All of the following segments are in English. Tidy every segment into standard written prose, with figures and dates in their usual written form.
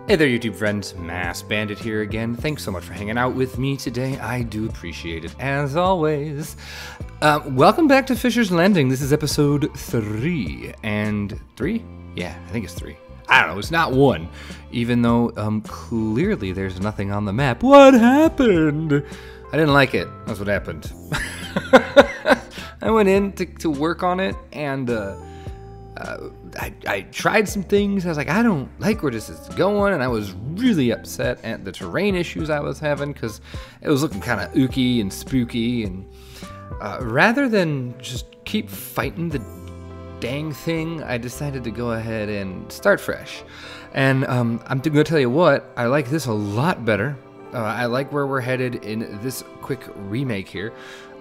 Hey there, YouTube friends. Maskedbandit here again. Thanks so much for hanging out with me today. I do appreciate it, as always. Welcome back to Fisher's Landing. This is episode 3. And 3? Yeah, I think it's 3. I don't know, it's not 1. Even though, clearly there's nothing on the map. What happened? I didn't like it. That's what happened. I went in to work on it, and, I tried some things. I was like, I don't like where this is going, and I was really upset at the terrain issues I was having because it was looking kind of ooky and spooky, and rather than just keep fighting the dang thing, I decided to go ahead and start fresh. And I'm going to tell you what, I like this a lot better. I like where we're headed in this quick remake here.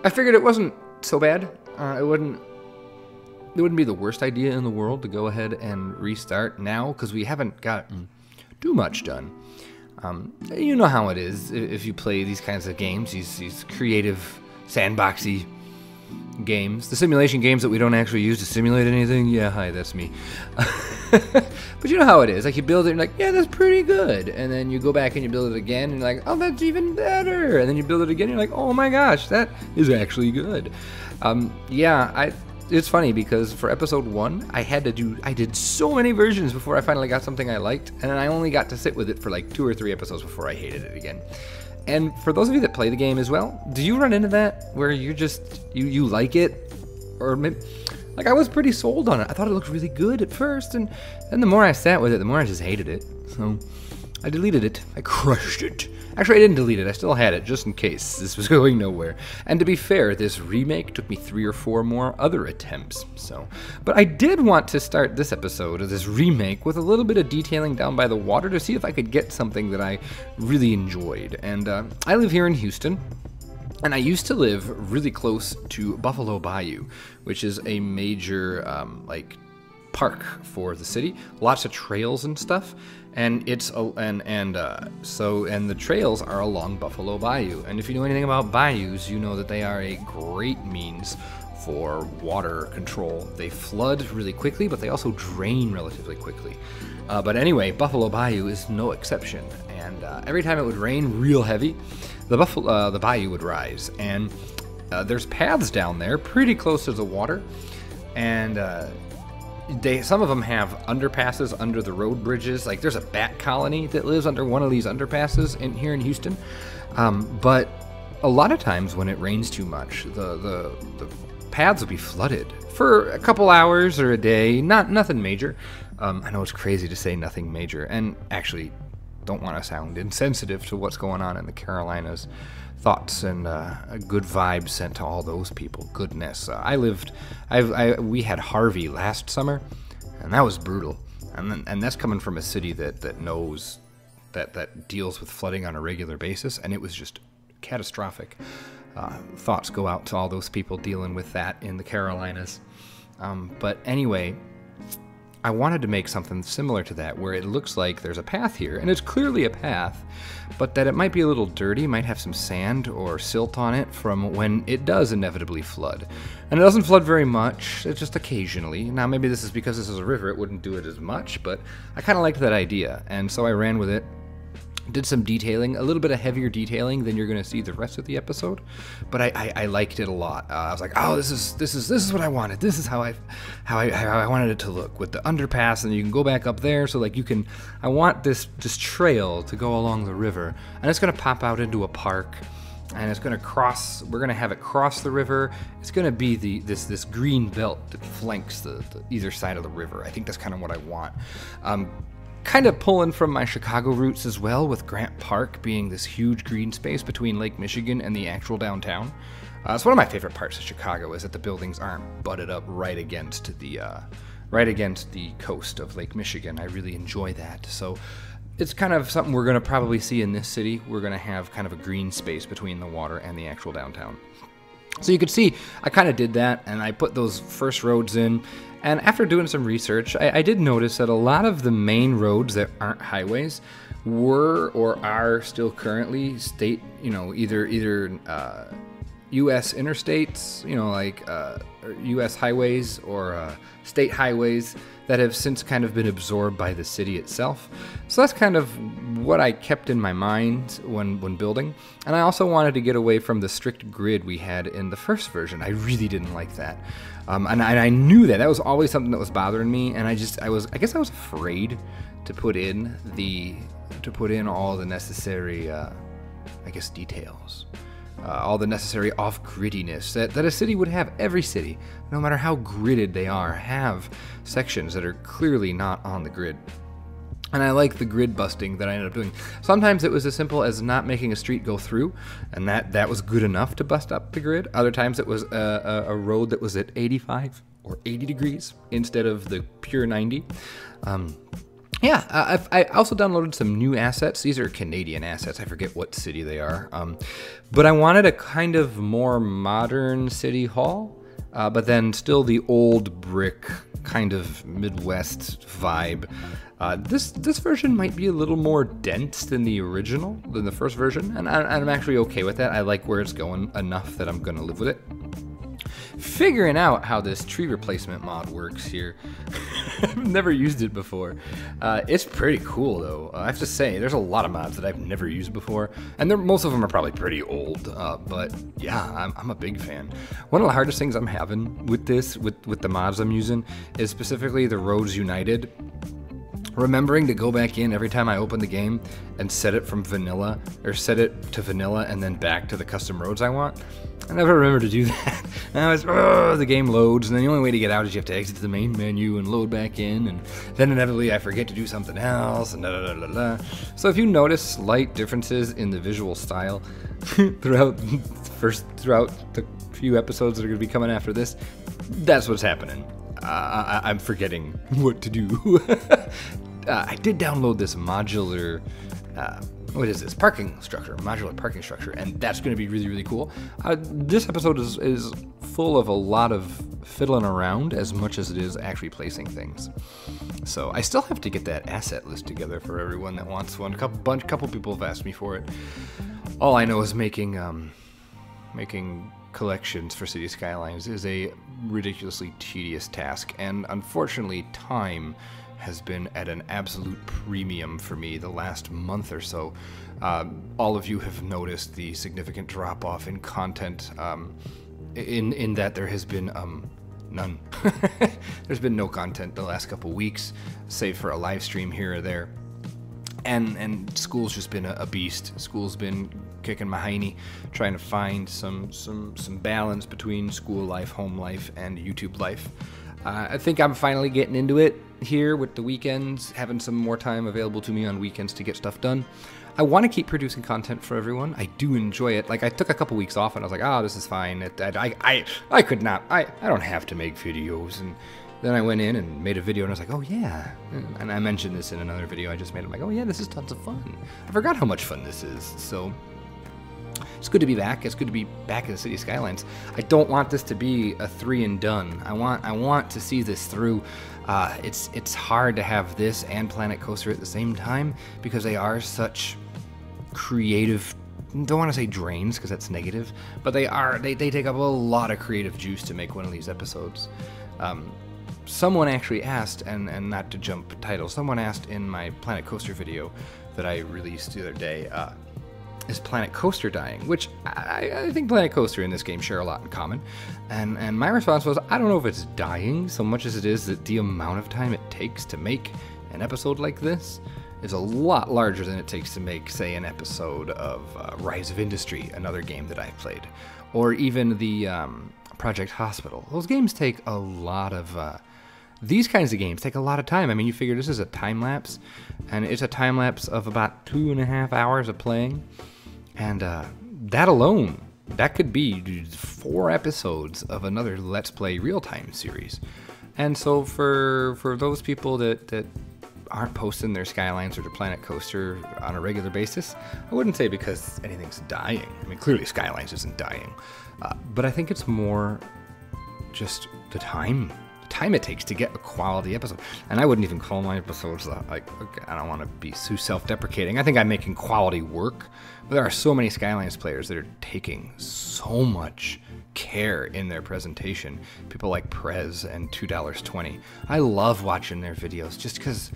I figured it wasn't so bad. It wouldn't be the worst idea in the world to go ahead and restart now, because we haven't gotten too much done. You know how it is if you play these kinds of games, these creative, sandboxy games. The simulation games that we don't actually use to simulate anything. Yeah, hi, that's me. But you know how it is. Like, you build it and you're like, yeah, that's pretty good. And then you go back and you build it again and you're like, oh, that's even better. And then you build it again and you're like, oh my gosh, that is actually good. It's funny because for episode 1, I did so many versions before I finally got something I liked, and I only got to sit with it for like 2 or 3 episodes before I hated it again. And for those of you that play the game as well, do you run into that where you're just, you like it? Or maybe, like, I was pretty sold on it. I thought it looked really good at first, and the more I sat with it, the more I just hated it. So I deleted it. I crushed it. Actually, I didn't delete it. I still had it, just in case this was going nowhere. And to be fair, this remake took me 3 or 4 more other attempts. But I did want to start this episode of this remake with a little bit of detailing down by the water to see if I could get something that I really enjoyed. And I live here in Houston. And I used to live really close to Buffalo Bayou, which is a major, park for the city. Lots of trails and stuff. And it's and the trails are along Buffalo Bayou. And if you know anything about bayous, you know that they are a great means for water control. They flood really quickly, but they also drain relatively quickly. But anyway, Buffalo Bayou is no exception. And every time it would rain real heavy, the bayou would rise. And there's paths down there pretty close to the water, and some of them have underpasses under the road bridges. Like, there's a bat colony that lives under one of these underpasses here in Houston. But a lot of times when it rains too much, the paths will be flooded for a couple hours or a day. Nothing major. I know it's crazy to say nothing major, and actually don't want to sound insensitive to what's going on in the Carolinas. Thoughts and a good vibe sent to all those people. Goodness, we had Harvey last summer, and that was brutal. And that's coming from a city that knows that deals with flooding on a regular basis, and it was just catastrophic. Thoughts go out to all those people dealing with that in the Carolinas. But anyway, I wanted to make something similar to that, where it looks like there's a path here, and it's clearly a path, but that it might be a little dirty, might have some sand or silt on it from when it does inevitably flood. And it doesn't flood very much, it's just occasionally. Now, maybe this is because this is a river, it wouldn't do it as much, but I kind of liked that idea, and so I ran with it. Did some detailing, a little bit of heavier detailing than you're going to see the rest of the episode, but I liked it a lot. I was like, oh, this is what I wanted. This is how I wanted it to look, with the underpass, and you can go back up there. So like I want this trail to go along the river, and it's going to pop out into a park, and it's going to cross. We're going to have it cross the river. It's going to be this green belt that flanks the either side of the river. I think that's kind of what I want. Kind of pulling from my Chicago roots as well, with Grant Park being this huge green space between Lake Michigan and the actual downtown. It's one of my favorite parts of Chicago, is that the buildings aren't butted up right against the coast of Lake Michigan. I really enjoy that. So it's kind of something we're going to probably see in this city. We're going to have kind of a green space between the water and the actual downtown. So you could see I kind of did that, and I put those first roads in. And after doing some research, I did notice that a lot of the main roads that aren't highways were or are still currently either U.S. interstates, you know, like U.S. highways or state highways that have since kind of been absorbed by the city itself. So that's kind of what I kept in my mind when building. And I also wanted to get away from the strict grid we had in the first version. I really didn't like that. And I knew that. That was always something that was bothering me. And I guess I was afraid to put in all the necessary, details. All the necessary off-griddiness that a city would have. Every city, no matter how gridded they are, have sections that are clearly not on the grid. And I like the grid busting that I ended up doing. Sometimes it was as simple as not making a street go through, and that was good enough to bust up the grid. Other times it was a road that was at 85 or 80 degrees instead of the pure 90. I also downloaded some new assets. These are Canadian assets. I forget what city they are. But I wanted a kind of more modern city hall, but then still the old brick kind of Midwest vibe. This version might be a little more dense than the original, than the first version, and I'm actually okay with that. I like where it's going enough that I'm going to live with it. Figuring out how this tree replacement mod works here. I've never used it before. It's pretty cool though. I have to say, there's a lot of mods that I've never used before, and most of them are probably pretty old. But yeah, I'm a big fan. One of the hardest things I'm having with this, with the mods I'm using, is specifically the Roads United. Remembering to go back in every time I open the game and set it from vanilla, or set it to vanilla and then back to the custom roads I want. I never remember to do that. Now the game loads, and then the only way to get out is you have to exit the main menu and load back in, and then inevitably I forget to do something else, and So if you notice slight differences in the visual style throughout the few episodes that are going to be coming after this, that's what's happening. I'm forgetting what to do. I did download this modular, modular parking structure, and that's going to be really, really cool. This episode is full of a lot of fiddling around as much as it is actually placing things. So I still have to get that asset list together for everyone that wants one. A couple people have asked me for it. All I know is making collections for Cities Skylines is a ridiculously tedious task, and unfortunately time has been at an absolute premium for me the last month or so. All of you have noticed the significant drop-off in content, in that there has been none. There's been no content the last couple weeks, save for a live stream here or there. And school's just been a beast. School's been kicking my hiney, trying to find some balance between school life, home life, and YouTube life. I think I'm finally getting into it here with the weekends, having some more time available to me on weekends to get stuff done. I want to keep producing content for everyone. I do enjoy it. Like, I took a couple weeks off, and I was like, this is fine. I could not. I don't have to make videos. And then I went in and made a video, and I was like, oh yeah. And I mentioned this in another video I just made. I'm like, oh yeah, this is tons of fun. I forgot how much fun this is. So it's good to be back. It's good to be back in the City Skylines. I don't want this to be a 3 and done. I want to see this through. It's hard to have this and Planet Coaster at the same time because they are such creative, don't want to say drains because that's negative, but they take up a lot of creative juice to make one of these episodes. Someone actually asked, and not to jump titles, someone asked in my Planet Coaster video that I released the other day, is Planet Coaster dying? Which I think Planet Coaster in this game share a lot in common. And my response was, I don't know if it's dying so much as it is that the amount of time it takes to make an episode like this is a lot larger than it takes to make, say, an episode of Rise of Industry, another game that I played, or even the Project Hospital. Those games take a lot of... These kinds of games take a lot of time. I mean, you figure this is a time-lapse, and it's a time-lapse of about 2.5 hours of playing, and that alone, that could be 4 episodes of another Let's Play real-time series. And so for those people that aren't posting their Skylines or their Planet Coaster on a regular basis, I wouldn't say because anything's dying. I mean, clearly Skylines isn't dying, but I think it's more just the time time it takes to get a quality episode. And I wouldn't even call my episodes like, okay, I don't want to be too self-deprecating. I think I'm making quality work, but there are so many Skylines players that are taking so much care in their presentation. People like Prez and $2.20. I love watching their videos just because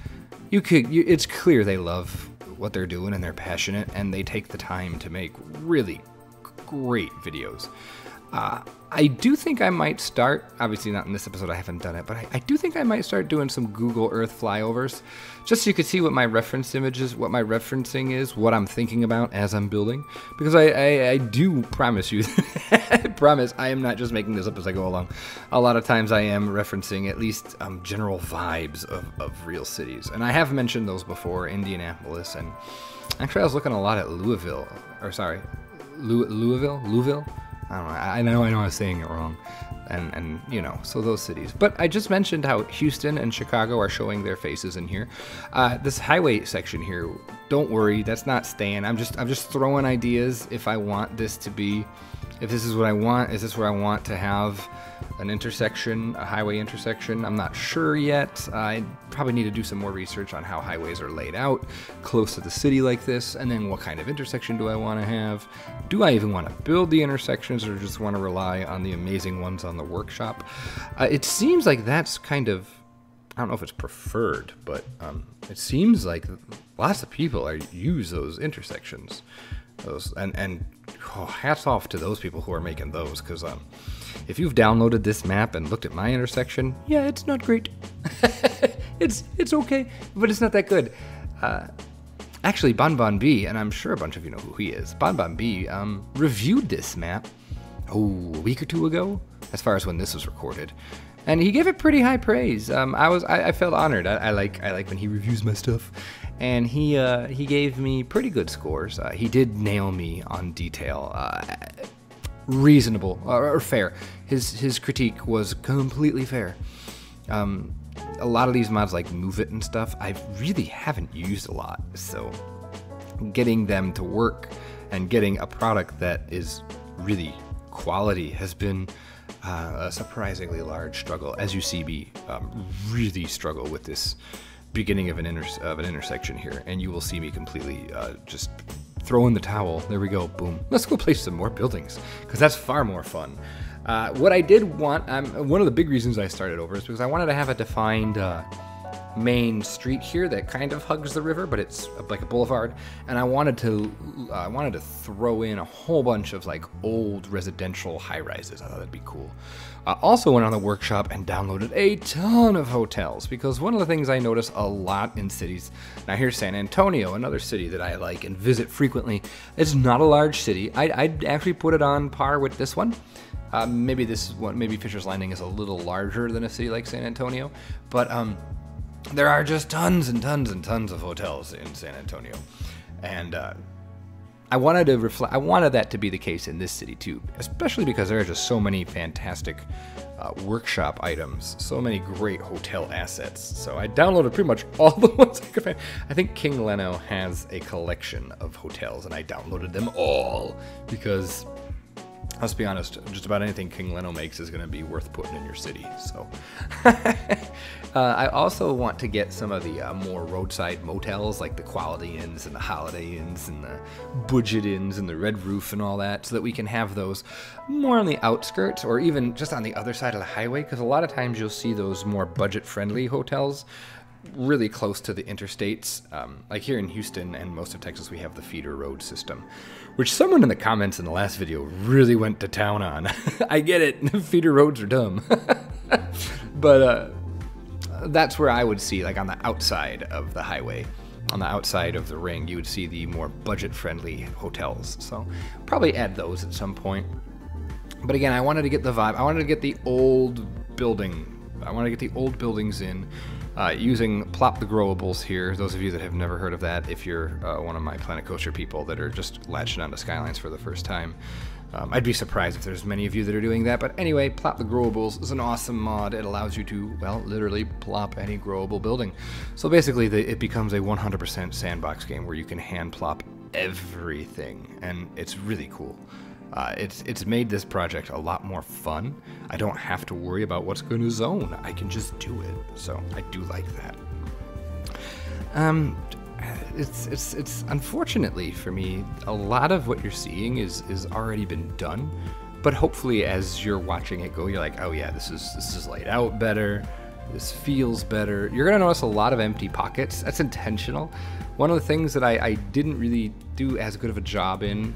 it's clear they love what they're doing and they're passionate and they take the time to make really great videos. I do think I might start, obviously not in this episode, I haven't done it, but I do think I might start doing some Google Earth flyovers, just so you could see what my reference image is, what my referencing is, what I'm thinking about as I'm building, because I do promise you, I promise I am not just making this up as I go along. A lot of times I am referencing at least general vibes of real cities, and I have mentioned those before, Indianapolis, and actually I was looking a lot at Louisville. I don't know. I know I was saying it wrong, and you know, so those cities. But I just mentioned how Houston and Chicago are showing their faces in here. This highway section here, don't worry, that's not staying. I'm just throwing ideas. If I want this to be, if this is what I want, is this where I want to have an intersection, a highway intersection? I'm not sure yet. I probably need to do some more research on how highways are laid out close to the city like this, and then what kind of intersection do I want to have? Do I even want to build the intersections or just want to rely on the amazing ones on the workshop? It seems like that's kind of, I don't know if it's preferred, but it seems like lots of people use those intersections. And hats off to those people who are making those, because if you've downloaded this map and looked at my intersection, yeah, it's not great. it's okay, but it's not that good. Actually, Bon B, and I'm sure a bunch of you know who he is, Bon B reviewed this map a week or two ago, as far as when this was recorded, and he gave it pretty high praise. I felt honored. I like when he reviews my stuff, and he gave me pretty good scores. He did nail me on detail. Reasonable or fair. His critique was completely fair. A lot of these mods like Move It and stuff, I really haven't used a lot, so getting them to work and getting a product that is really quality has been a surprisingly large struggle. As you see me really struggle with this beginning of an intersection here, and you will see me completely just throw in the towel. There we go, boom. Let's go place some more buildings, because that's far more fun. What I did want, one of the big reasons I started over is because I wanted to have a defined main street here that kind of hugs the river, but it's like a boulevard, and I wanted to throw in a whole bunch of like old residential high-rises. I thought that'd be cool. Also went on the workshop and downloaded a ton of hotels, because one of the things I notice a lot in cities, now here's San Antonio, another city that I like and visit frequently. It's not a large city. I'd actually put it on par with this one. Maybe this one, maybe Fisher's Landing is a little larger than a city like San Antonio, but there are just tons and tons and tons of hotels in San Antonio, and I wanted that to be the case in this city too, especially because there are just so many fantastic workshop items, so many great hotel assets. So I downloaded pretty much all the ones I could find. I think King Leno has a collection of hotels, and I downloaded them all because, let's be honest, just about anything King Leno makes is going to be worth putting in your city. So I also want to get some of the more roadside motels, like the Quality Inns and the Holiday Inns and the Budget Inns and the Red Roof and all that, so that we can have those more on the outskirts or even just on the other side of the highway, because a lot of times you'll see those more budget-friendly hotels really close to the interstates. Like here in Houston and most of Texas, we have the feeder road system, which someone in the comments in the last video really went to town on. I get it, feeder roads are dumb. But that's where I would see, like on the outside of the highway, on the outside of the ring, you would see the more budget-friendly hotels. So probably add those at some point. But again, I wanted to get the vibe. I wanted to get the old building. I want to get the old buildings in. Using Plop the Growables here. Those of you that have never heard of that, if you're one of my Planet Coaster people that are just latching onto Skylines for the first time, I'd be surprised if there's many of you that are doing that. But anyway, Plop the Growables is an awesome mod. It allows you to, well, literally plop any growable building. So basically, it becomes a 100% sandbox game where you can hand plop everything, and it's really cool. It's made this project a lot more fun. I don't have to worry about what's going to zone. I can just do it. So I do like that. It's unfortunately for me, a lot of what you're seeing is already been done. But hopefully, as you're watching it go, you're like, oh yeah, this is laid out better. This feels better. You're gonna notice a lot of empty pockets. That's intentional. One of the things that I didn't really do as good of a job in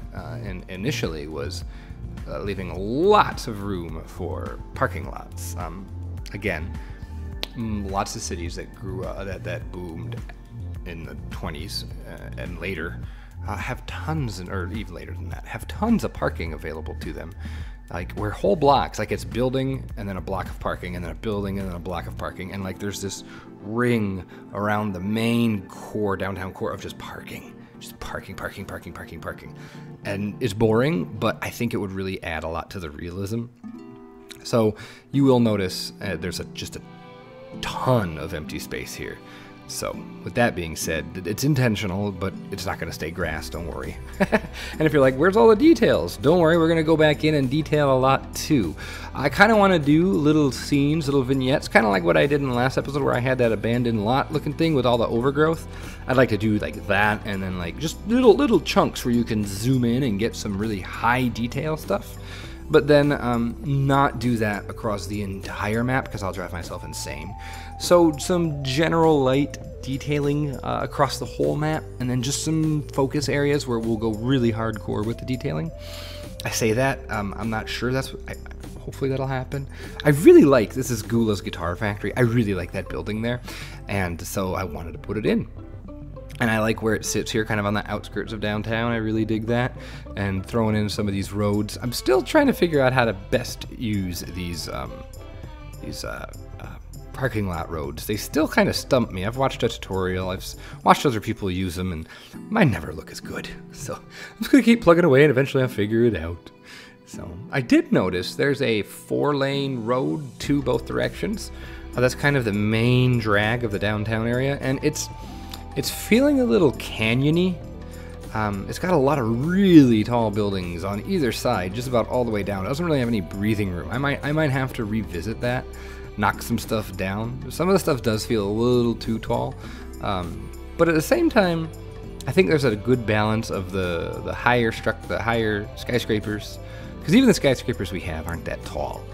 initially was leaving lots of room for parking lots. Again, lots of cities that grew that boomed in the 20s and later have tons, or even later than that, have tons of parking available to them. Like, where whole blocks, like it's building and then a block of parking and then a building and then a block of parking, and like there's this ring around the main core, downtown core of just parking. Just parking. And it's boring, but I think it would really add a lot to the realism. So you will notice there's just a ton of empty space here. So with that being said, it's intentional, but it's not going to stay grass, don't worry. And if you're like, where's all the details? Don't worry, we're going to go back in and detail a lot too. I kind of want to do little scenes, little vignettes, kind of like what I did in the last episode where I had that abandoned lot looking thing with all the overgrowth. I'd like to do like that, and then like just little chunks where you can zoom in and get some really high detail stuff. But then not do that across the entire map because I'll drive myself insane. So some general light detailing across the whole map, and then just some focus areas where we'll go really hardcore with the detailing. I say that, I'm not sure hopefully that'll happen. I really like, this is Gula's Guitar Factory. I really like that building there, and so I wanted to put it in. And I like where it sits here, kind of on the outskirts of downtown. I really dig that. And throwing in some of these roads. I'm still trying to figure out how to best use these parking lot roads. They still kind of stump me. I've watched a tutorial. I've watched other people use them, and mine never look as good. So I'm just going to keep plugging away, and eventually I'll figure it out. So I did notice there's a 4-lane road to both directions. That's kind of the main drag of the downtown area, and it's feeling a little canyony. It's got a lot of really tall buildings on either side, just about all the way down. It doesn't really have any breathing room. I might have to revisit that, knock some stuff down. Some of the stuff does feel a little too tall, but at the same time, I think there's a good balance of the higher skyscrapers, because even the skyscrapers we have aren't that tall.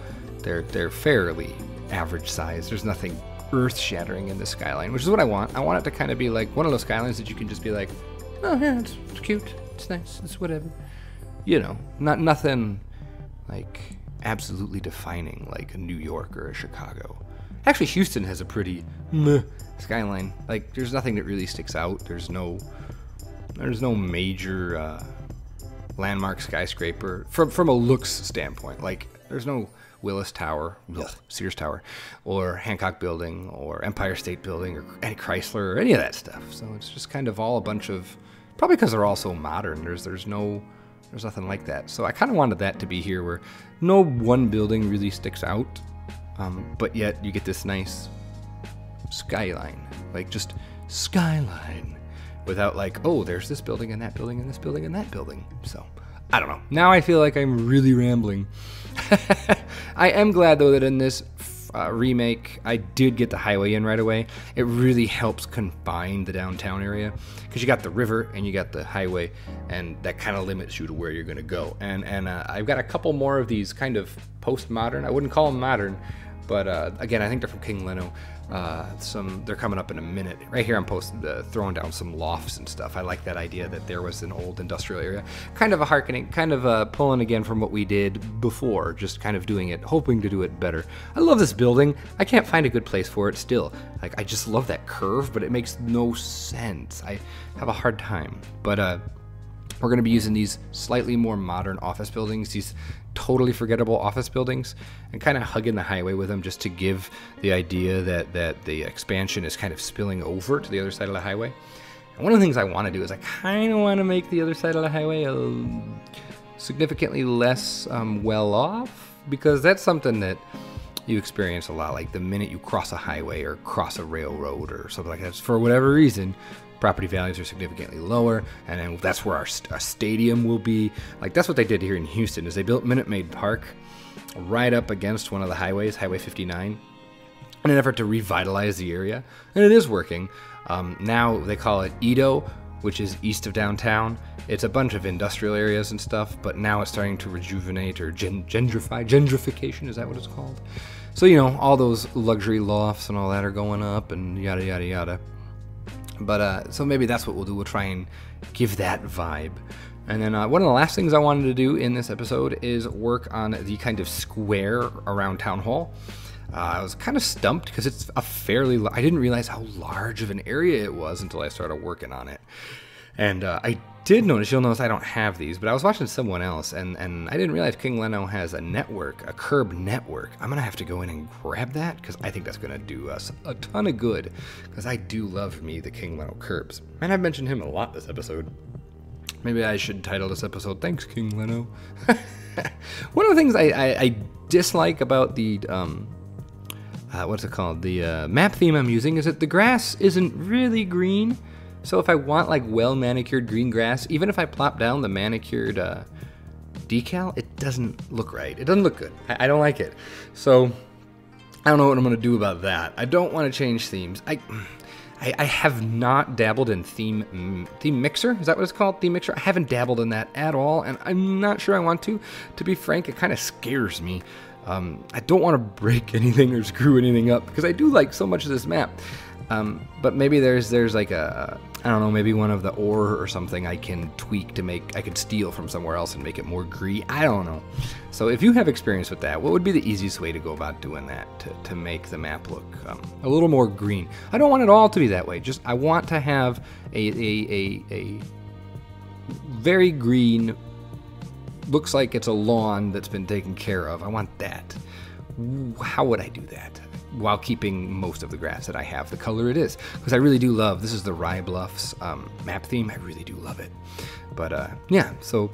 They're fairly average size. There's nothing earth-shattering in the skyline, which is what I want. I want it to kind of be like one of those skylines that you can just be like, oh yeah, it's cute, it's nice, it's whatever. You know, nothing like absolutely defining like a New York or a Chicago. Actually, Houston has a pretty meh skyline. Like, there's nothing that really sticks out. There's no major landmark skyscraper from a looks standpoint. Like, there's no Willis Tower, Sears Tower, or Hancock Building, or Empire State Building, or any Chrysler, or any of that stuff. So it's just kind of all a bunch of, probably because they're all so modern, there's nothing like that. So I kind of wanted that to be here, where no one building really sticks out, but yet you get this nice skyline, like just skyline, without like, oh, there's this building and that building and this building and that building. So I don't know. Now I feel like I'm really rambling. I am glad, though, that in this remake, I did get the highway in right away. It really helps confine the downtown area, because you got the river and you got the highway, and that kind of limits you to where you're going to go. And I've got a couple more of these kind of postmodern. I wouldn't call them modern, but again, I think they're from King Leno. They're coming up in a minute. Right here I'm throwing down some lofts and stuff. I like that idea that there was an old industrial area. Kind of a harkening, kind of pulling again from what we did before, just kind of doing it, hoping to do it better. I love this building. I can't find a good place for it still. Like, I just love that curve, but it makes no sense. I have a hard time. But we're going to be using these slightly more modern office buildings, these totally forgettable office buildings, and kind of hugging the highway with them, just to give the idea that the expansion is kind of spilling over to the other side of the highway. And one of the things I want to do is I kind of want to make the other side of the highway significantly less well off, because that's something that you experience a lot. Like, the minute you cross a highway or cross a railroad or something like that, for whatever reason, property values are significantly lower, and then that's where our stadium will be. Like, that's what they did here in Houston, is they built Minute Maid Park right up against one of the highways, Highway 59, in an effort to revitalize the area, and it is working. Now they call it Edo, which is east of downtown. It's a bunch of industrial areas and stuff, but now it's starting to rejuvenate or gentrification, is that what it's called? So, you know, all those luxury lofts and all that are going up and yada, yada, yada. But, so maybe that's what we'll do. We'll try and give that vibe. And then one of the last things I wanted to do in this episode is work on the kind of square around Town Hall. I was kind of stumped because it's a fairly... I didn't realize how large of an area it was until I started working on it. And I did notice, you'll notice I don't have these, but I was watching someone else, and I didn't realize King Leno has a network, a curb network. I'm going to have to go in and grab that because I think that's going to do us a ton of good, because I do love me the King Leno curbs. And I've mentioned him a lot this episode. Maybe I should title this episode, Thanks, King Leno. One of the things I dislike about the... what's it called? The map theme I'm using is that the grass isn't really green. So if I want like well manicured green grass, even if I plop down the manicured decal, it doesn't look right. It doesn't look good. I don't like it. So I don't know what I'm going to do about that. I don't want to change themes. I have not dabbled in theme mixer. Is that what it's called? Theme mixer? I haven't dabbled in that at all, and I'm not sure I want to. To be frank, it kind of scares me. I don't want to break anything or screw anything up because I do like so much of this map. But maybe there's like I don't know, maybe one of the ore or something I can tweak to make, I could steal from somewhere else and make it more green. I don't know. So if you have experience with that, what would be the easiest way to go about doing that to make the map look a little more green? I don't want it all to be that way. Just I want to have a very green, looks like it's a lawn that's been taken care of. I want that. How would I do that while keeping most of the grass that I have the color it is? Because I really do love, this is the Rye Bluffs map theme. I really do love it. But yeah, so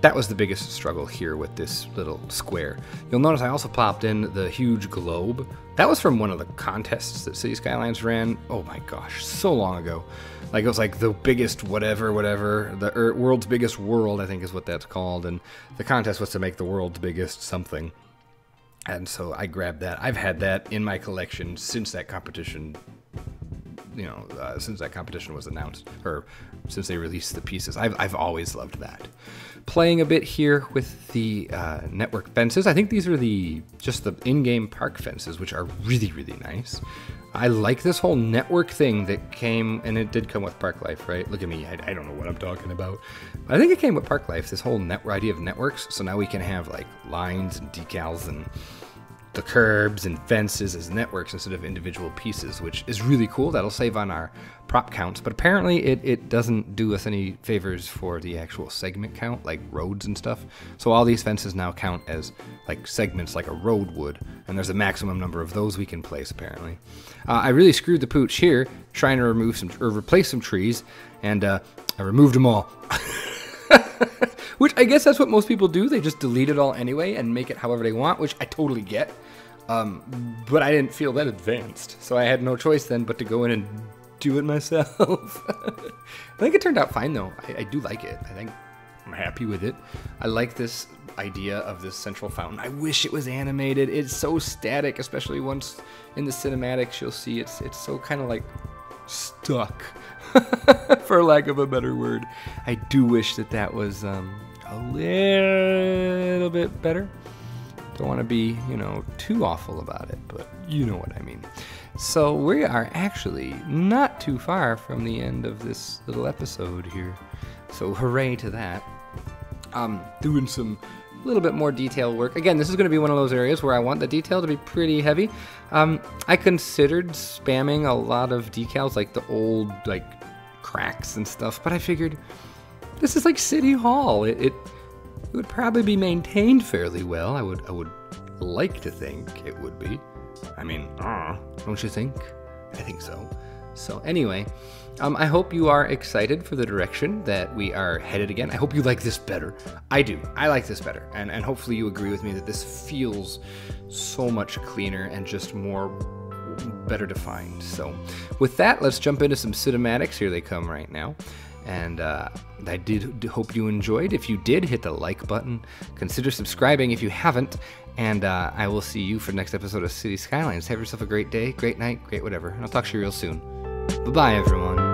that was the biggest struggle here with this little square. You'll notice I also popped in the huge globe. That was from one of the contests that Cities Skylines ran. Oh my gosh, so long ago. Like it was like the biggest whatever, the world's biggest world, I think is what that's called. And the contest was to make the world's biggest something. And so I grabbed that. I've had that in my collection since that competition, since that competition was announced, or since they released the pieces. I've always loved that. Playing a bit here with the network fences. I think these are just the in-game park fences, which are really, really nice. I like this whole network thing that came, and it did come with Park Life, right? Look at me, I don't know what I'm talking about. I think it came with Park Life, this whole idea of networks. So now we can have like lines and decals and the curbs and fences as networks instead of individual pieces, which is really cool. That'll save on our prop counts, but apparently it doesn't do us any favors for the actual segment count, like roads and stuff. So all these fences now count as like segments like a road would, and there's a maximum number of those we can place apparently. I really screwed the pooch here trying to replace some trees, and I removed them all. Which I guess that's what most people do. They just delete it all anyway and make it however they want, which I totally get. But I didn't feel that advanced, so I had no choice then but to go in and do it myself. I think it turned out fine though. I do like it. I think I'm happy with it. I like this idea of this central fountain. I wish it was animated. It's so static, especially once in the cinematics you'll see it's so kind of like stuck. For lack of a better word. I do wish that was a little bit better. Don't want to be, too awful about it, but you know what I mean. So we are actually not too far from the end of this little episode here. So hooray to that. Doing some little bit more detail work. Again, this is going to be one of those areas where I want the detail to be pretty heavy. I considered spamming a lot of decals, like the old, cracks and stuff, but I figured this is like City Hall. It would probably be maintained fairly well. I would like to think it would be. I mean, don't you think? I think so. So anyway, I hope you are excited for the direction that we are headed again. I hope you like this better. I do. I like this better. And hopefully you agree with me that this feels so much cleaner and just more better defined. So with that, let's jump into some cinematics. Here they come right now. And I did hope you enjoyed. If you did, hit the like button. Consider subscribing if you haven't. And I will see you for the next episode of Cities Skylines. Have yourself a great day, great night, great whatever. And I'll talk to you real soon. Bye-bye, everyone.